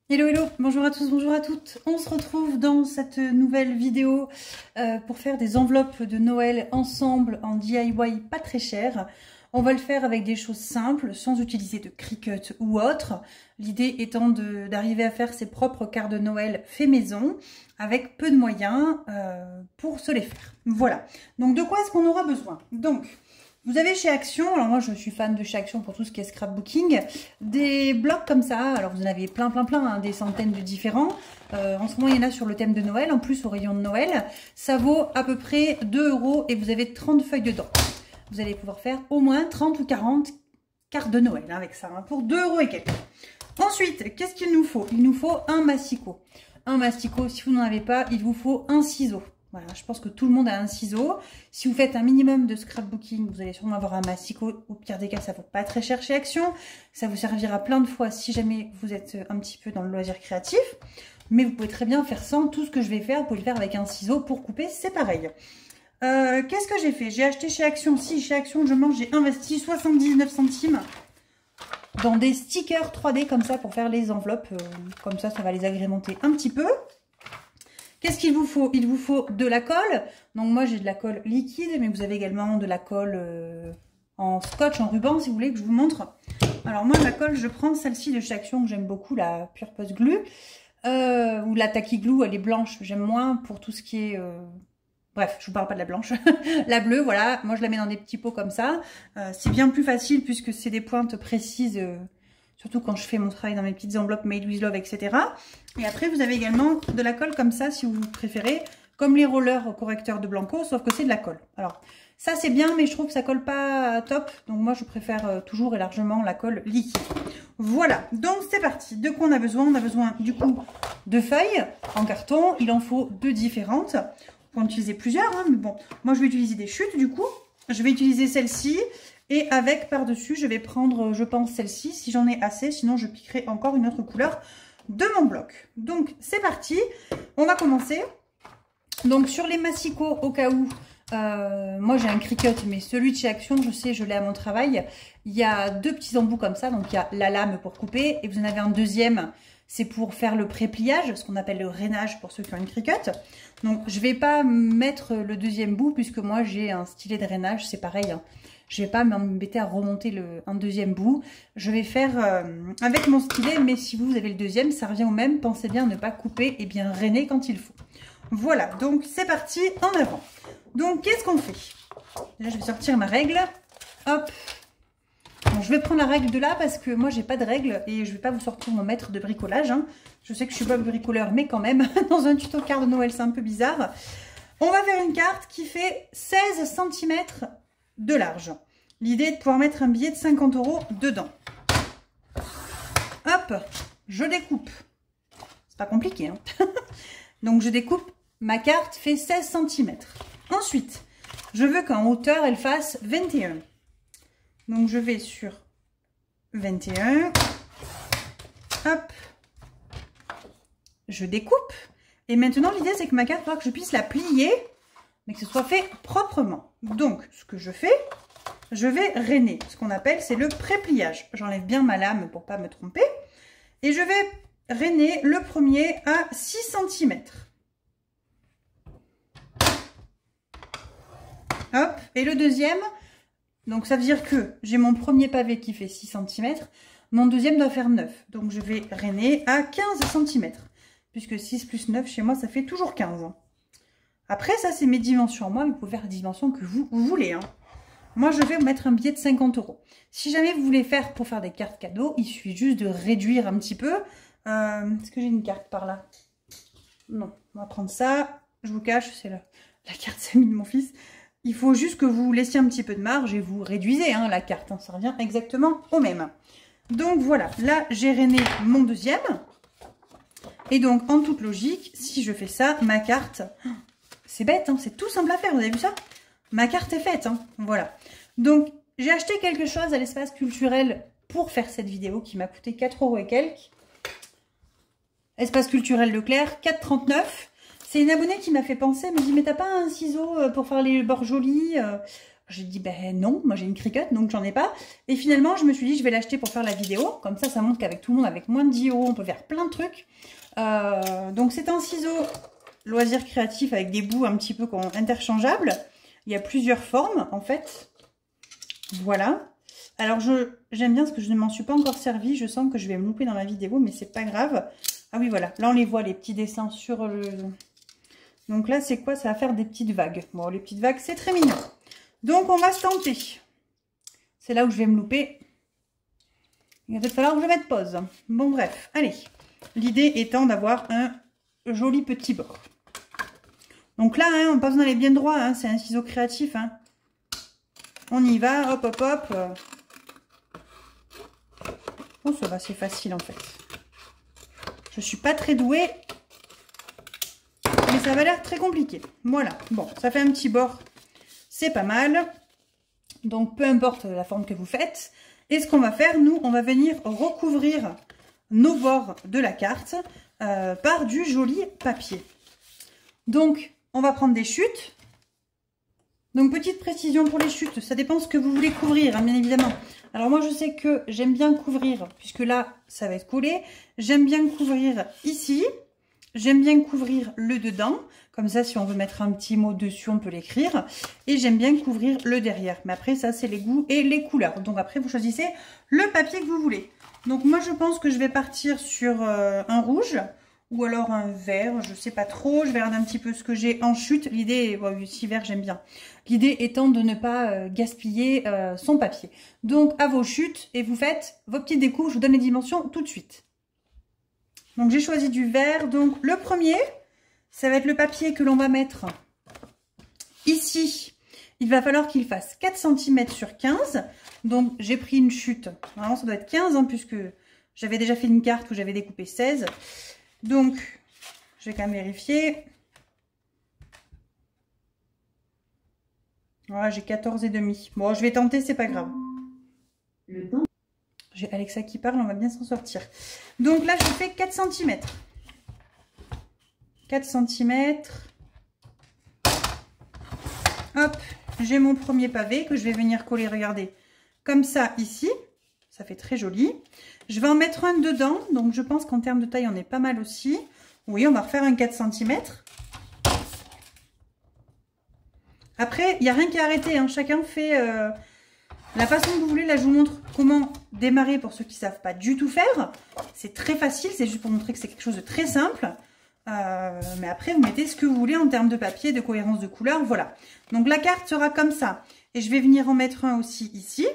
Hello hello, bonjour à tous, bonjour à toutes. On se retrouve dans cette nouvelle vidéo pour faire des enveloppes de Noël ensemble en DIY pas très cher. On va le faire avec des choses simples, sans utiliser de Cricut ou autre. L'idée étant d'arriver à faire ses propres cartes de Noël fait maison, avec peu de moyens pour se les faire. Voilà, donc de quoi est-ce qu'on aura besoin? Donc, vous avez chez Action, alors moi je suis fan de chez Action pour tout ce qui est scrapbooking, des blocs comme ça, alors vous en avez plein, hein, des centaines de différents. En ce moment il y en a sur le thème de Noël, en plus au rayon de Noël. Ça vaut à peu près 2 € et vous avez 30 feuilles dedans. Vous allez pouvoir faire au moins 30 ou 40 cartes de Noël avec ça, hein, pour 2 € et quelques. Ensuite, qu'est-ce qu'il nous faut? Il nous faut un masticot. Un masticot, si vous n'en avez pas, il vous faut un ciseau. Voilà, je pense que tout le monde a un ciseau. Si vous faites un minimum de scrapbooking, vous allez sûrement avoir un masticot. Au pire des cas, ça ne vaut pas très cher chez Action. Ça vous servira plein de fois si jamais vous êtes un petit peu dans le loisir créatif. Mais vous pouvez très bien faire sans. Tout ce que je vais faire, vous pouvez le faire avec un ciseau pour couper, c'est pareil. Qu'est-ce que j'ai fait? J'ai acheté chez Action. Si, chez Action, j'ai investi 79 centimes dans des stickers 3D comme ça pour faire les enveloppes. Comme ça va les agrémenter un petit peu. Qu'est-ce qu'il vous faut? Il vous faut de la colle. Donc moi j'ai de la colle liquide, mais vous avez également de la colle en scotch, en ruban si vous voulez que je vous montre. Alors moi la colle, je prends celle-ci de chez Action que j'aime beaucoup, la Purpose Glue. Ou la Tacky Glue, elle est blanche, j'aime moins pour tout ce qui est... Bref, je vous parle pas de la blanche. La bleue, voilà, moi je la mets dans des petits pots comme ça. C'est bien plus facile puisque c'est des pointes précises... Surtout quand je fais mon travail dans mes petites enveloppes Made with Love, etc. Et après, vous avez également de la colle comme ça, si vous préférez, comme les rollers correcteurs de Blanco, sauf que c'est de la colle. Alors, ça c'est bien, mais je trouve que ça colle pas top. Donc moi, je préfère toujours et largement la colle liquide. Voilà, donc c'est parti. De quoi on a besoin? On a besoin du coup de feuilles en carton. Il en faut 2 différentes. On peut en utiliser plusieurs, hein, mais bon. Moi, je vais utiliser des chutes du coup. Je vais utiliser celle-ci. Et avec par-dessus, je vais prendre, je pense, celle-ci, si j'en ai assez. Sinon, je piquerai encore une autre couleur de mon bloc. Donc, c'est parti. On va commencer. Donc, sur les massicots, au cas où, moi, j'ai un Cricut, mais celui de chez Action, je sais, je l'ai à mon travail. Il y a 2 petits embouts comme ça. Donc, il y a la lame pour couper. Et vous en avez un deuxième, c'est pour faire le pré-pliage, ce qu'on appelle le rainage pour ceux qui ont une Cricut. Donc, je ne vais pas mettre le deuxième bout, puisque moi, j'ai un stylet de rainage, c'est pareil, hein. Je ne vais pas m'embêter à remonter un deuxième bout. Je vais faire avec mon stylet, mais si vous avez le deuxième, ça revient au même. Pensez bien à ne pas couper et bien rainer quand il faut. Voilà, donc c'est parti, en avant. Donc, qu'est-ce qu'on fait? Là, je vais sortir ma règle. Hop. Bon, je vais prendre la règle de là parce que moi, j'ai pas de règle et je vais pas vous sortir mon maître de bricolage, hein. Je sais que je suis pas bricoleur, mais quand même, dans un tuto carte de Noël, c'est un peu bizarre. On va faire une carte qui fait 16 cm de large. L'idée est de pouvoir mettre un billet de 50 € dedans. Hop, je découpe. C'est pas compliqué, hein. Donc je découpe, ma carte fait 16 cm. Ensuite, je veux qu'en hauteur, elle fasse 21. Donc je vais sur 21. Hop. Je découpe. Et maintenant, l'idée, c'est que ma carte, il faudra que je puisse la plier, mais que ce soit fait proprement. Donc, ce que je fais, je vais rainer. Ce qu'on appelle, c'est le pré-pliage. J'enlève bien ma lame pour ne pas me tromper. Et je vais rainer le premier à 6 cm. Hop. Et le deuxième, donc ça veut dire que j'ai mon premier pavé qui fait 6 cm. Mon deuxième doit faire 9. Donc, je vais rainer à 15 cm. Puisque 6 plus 9, chez moi, ça fait toujours 15. Après, ça, c'est mes dimensions. Moi, vous pouvez faire les dimensions que vous voulez, hein. Moi, je vais vous mettre un billet de 50 €. Si jamais vous voulez faire pour faire des cartes cadeaux, il suffit juste de réduire un petit peu. Est-ce que j'ai une carte par là? Non, on va prendre ça. Je vous cache, c'est la carte Samy de mon fils. Il faut juste que vous laissiez un petit peu de marge et vous réduisez, hein, la carte, hein. Ça revient exactement au même. Donc, voilà. Là, j'ai rainé mon deuxième. Et donc, en toute logique, si je fais ça, ma carte... C'est bête, hein, c'est tout simple à faire, vous avez vu ça? Ma carte est faite, hein, voilà. Donc, j'ai acheté quelque chose à l'espace culturel pour faire cette vidéo qui m'a coûté 4 € et quelques. Espace culturel Leclerc, 4,39 €. C'est une abonnée qui m'a fait penser, elle me dit, mais t'as pas un ciseau pour faire les bords jolis? J'ai dit, ben non, moi j'ai une Cricut, donc j'en ai pas. Et finalement, je me suis dit, je vais l'acheter pour faire la vidéo. Comme ça montre qu'avec tout le monde, avec moins de 10 €, on peut faire plein de trucs. Donc c'est un ciseau loisir créatif avec des bouts un petit peu interchangeables. Il y a plusieurs formes, en fait. Voilà. Alors, j'aime bien parce que je ne m'en suis pas encore servi. Je sens que je vais me louper dans la vidéo, mais c'est pas grave. Ah oui, voilà. Là, on les voit, les petits dessins sur le... Donc là, c'est quoi? Ça va faire des petites vagues. Bon, les petites vagues, c'est très mignon. Donc, on va se tenter. C'est là où je vais me louper. Il va peut-être falloir que je mette pause. Bon, bref. Allez. L'idée étant d'avoir un joli petit bord. Donc là, hein, on n'a pas besoin d'aller bien droit. Hein, c'est un ciseau créatif. Hein. On y va. Hop, hop, hop. Oh, ça va, c'est facile en fait. Je suis pas très douée. Mais ça va l'air très compliqué. Voilà. Bon, ça fait un petit bord. C'est pas mal. Donc, peu importe la forme que vous faites. Et ce qu'on va faire, nous, on va venir recouvrir nos bords de la carte par du joli papier. Donc, on va prendre des chutes. Donc, petite précision pour les chutes, ça dépend ce que vous voulez couvrir, hein, bien évidemment. Alors, moi, je sais que j'aime bien couvrir, puisque là, ça va être collé. J'aime bien couvrir ici. J'aime bien couvrir le dedans. Comme ça, si on veut mettre un petit mot dessus, on peut l'écrire. Et j'aime bien couvrir le derrière. Mais après, ça, c'est les goûts et les couleurs. Donc, après, vous choisissez le papier que vous voulez. Donc, moi, je pense que je vais partir sur un rouge. Ou alors un vert, je sais pas trop. Je vais regarder un petit peu ce que j'ai en chute. L'idée, si vert, j'aime bien. L'idée étant de ne pas gaspiller son papier. Donc, à vos chutes, et vous faites vos petites découpes. Je vous donne les dimensions tout de suite. Donc, j'ai choisi du vert. Donc, le premier, ça va être le papier que l'on va mettre ici. Il va falloir qu'il fasse 4 cm sur 15. Donc, j'ai pris une chute. Normalement, ça doit être 15, hein, puisque j'avais déjà fait une carte où j'avais découpé 16. Donc, je vais quand même vérifier. Voilà, j'ai 14,5. Bon, je vais tenter, c'est pas grave. J'ai Alexa qui parle, on va bien s'en sortir. Donc là, je fais 4 cm. 4 cm. Hop, j'ai mon premier pavé que je vais venir coller, regardez, comme ça ici. Ça fait très joli. Je vais en mettre un dedans. Donc, je pense qu'en termes de taille, on est pas mal aussi. Oui, on va refaire un 4 cm. Après, il n'y a rien qui est arrêté. Hein. Chacun fait la façon que vous voulez. Là, je vous montre comment démarrer pour ceux qui ne savent pas du tout faire. C'est très facile. C'est juste pour montrer que c'est quelque chose de très simple. Mais après, vous mettez ce que vous voulez en termes de papier, de cohérence de couleur. Voilà. Donc, la carte sera comme ça. Et je vais venir en mettre un aussi ici.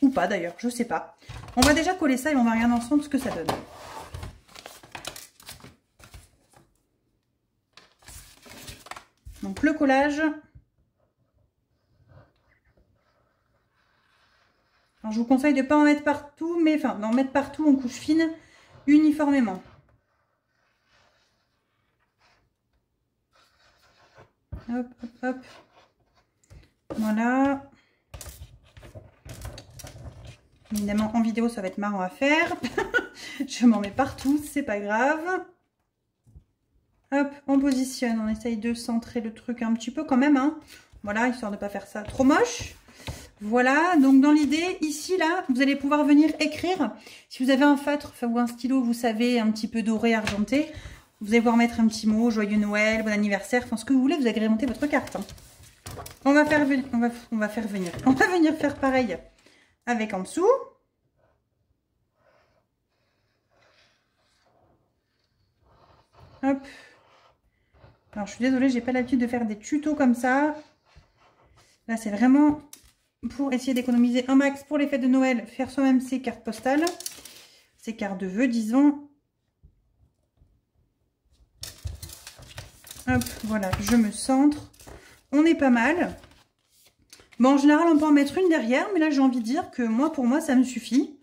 Ou pas d'ailleurs, je sais pas. On va déjà coller ça et on va regarder ensemble ce que ça donne. Donc le collage. Alors je vous conseille de ne pas en mettre partout, mais enfin d'en mettre partout en couche fine, uniformément. Hop, hop, hop. Voilà. Évidemment, en vidéo, ça va être marrant à faire. Je m'en mets partout, c'est pas grave. Hop, on positionne. On essaye de centrer le truc un petit peu quand même. Hein. Voilà, histoire de ne pas faire ça trop moche. Voilà, donc dans l'idée, ici, là, vous allez pouvoir venir écrire. Si vous avez un feutre ou un stylo, vous savez, un petit peu doré, argenté, vous allez pouvoir mettre un petit mot, joyeux Noël, bon anniversaire, enfin ce que vous voulez, vous agrémentez votre carte. Hein. On va venir faire pareil avec en dessous. Hop. Alors, je suis désolée, j'ai pas l'habitude de faire des tutos comme ça. Là, c'est vraiment pour essayer d'économiser un max pour les fêtes de Noël, faire soi-même ses cartes postales, ses cartes de vœux, disons. Hop, voilà, je me centre. On est pas mal. Bon, en général, on peut en mettre une derrière, mais là, j'ai envie de dire que moi, pour moi, ça me suffit.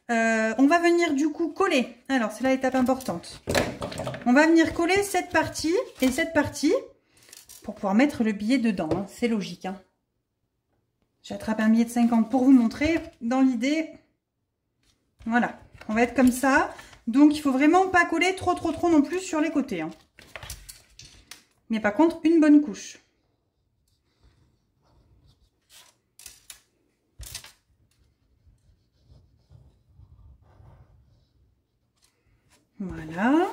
On va venir du coup coller. Alors, c'est là l'étape importante. On va venir coller cette partie et cette partie pour pouvoir mettre le billet dedans. Hein. C'est logique. Hein. J'attrape un billet de 50 pour vous montrer. Dans l'idée, voilà. On va être comme ça. Donc, il faut vraiment pas coller trop non plus sur les côtés. Hein. Mais par contre, une bonne couche. Voilà.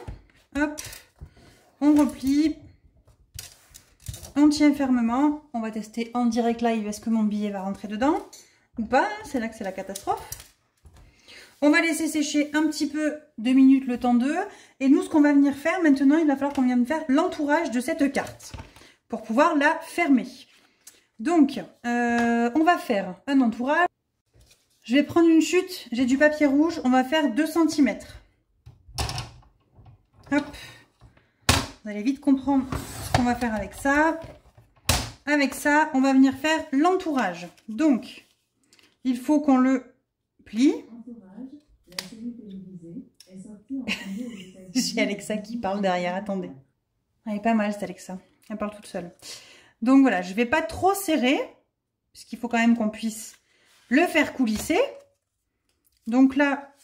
Hop. On replie. On tient fermement. On va tester en direct live. Est-ce que mon billet va rentrer dedans ou pas? C'est là que c'est la catastrophe. On va laisser sécher un petit peu, 2 minutes le temps d'eux. Et nous, ce qu'on va venir faire maintenant, il va falloir qu'on vienne faire l'entourage de cette carte pour pouvoir la fermer. Donc, on va faire un entourage. Je vais prendre une chute. J'ai du papier rouge. On va faire 2 cm. Hop. Vous allez vite comprendre ce qu'on va faire avec ça. Avec ça, on va venir faire l'entourage. Donc, il faut qu'on le plie. J'ai Alexa qui parle derrière. Attendez. Elle est pas mal, cette Alexa. Elle parle toute seule. Donc voilà, je ne vais pas trop serrer, puisqu'il faut quand même qu'on puisse le faire coulisser. Donc là,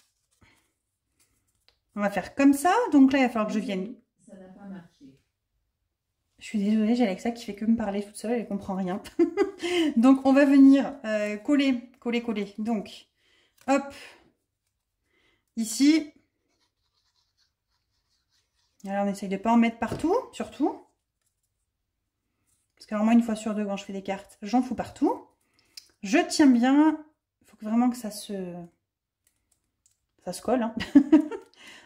on va faire comme ça. Donc là, il va falloir que je vienne. Ça n'a pas marché. Je suis désolée, j'ai Alexa qui fait que me parler toute seule, elle ne comprend rien. Donc on va venir coller. Donc, hop, ici. Alors on essaye de ne pas en mettre partout, surtout. Parce que alors moi, une fois sur deux, quand je fais des cartes, j'en fous partout. Je tiens bien. Il faut vraiment que ça se colle. Hein.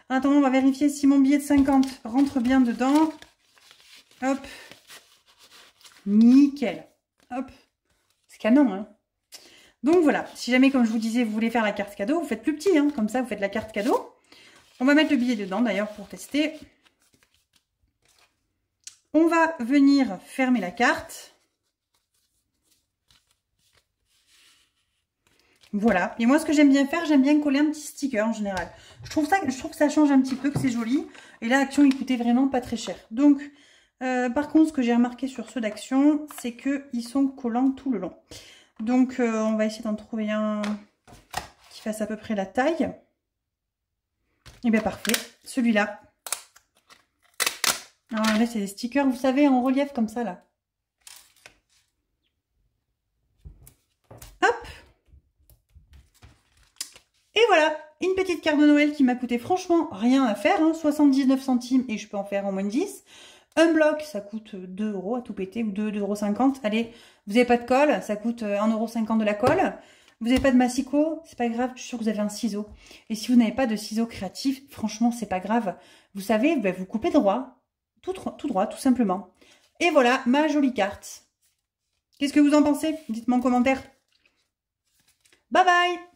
En attendant, on va vérifier si mon billet de 50 rentre bien dedans. Hop. Nickel. Hop. C'est canon, hein. Donc voilà. Si jamais, comme je vous disais, vous voulez faire la carte cadeau, vous faites plus petit, hein. Comme ça, vous faites la carte cadeau. On va mettre le billet dedans, d'ailleurs, pour tester. On va venir fermer la carte. Voilà. Et moi, ce que j'aime bien faire, j'aime bien coller un petit sticker en général. Je trouve que ça change un petit peu, que c'est joli. Et là, Action, il coûtait vraiment pas très cher. Donc, par contre, ce que j'ai remarqué sur ceux d'Action, c'est qu'ils sont collants tout le long. Donc, on va essayer d'en trouver un qui fasse à peu près la taille. Et bien, parfait. Celui-là. Alors là, c'est des stickers, vous savez, en relief comme ça, là. Hop. Et voilà, une petite carte de Noël qui m'a coûté franchement rien à faire, hein, 79 centimes et je peux en faire en moins de 10. Un bloc, ça coûte 2 € à tout péter, ou 2,50 €. Allez, vous n'avez pas de colle, ça coûte 1,50 € de la colle. Vous n'avez pas de massicot, c'est pas grave, je suis sûre que vous avez un ciseau. Et si vous n'avez pas de ciseaux créatifs, franchement, c'est pas grave. Vous savez, ben, vous coupez droit. Tout droit, tout simplement. Et voilà, ma jolie carte. Qu'est-ce que vous en pensez? Dites-moi en commentaire. Bye bye!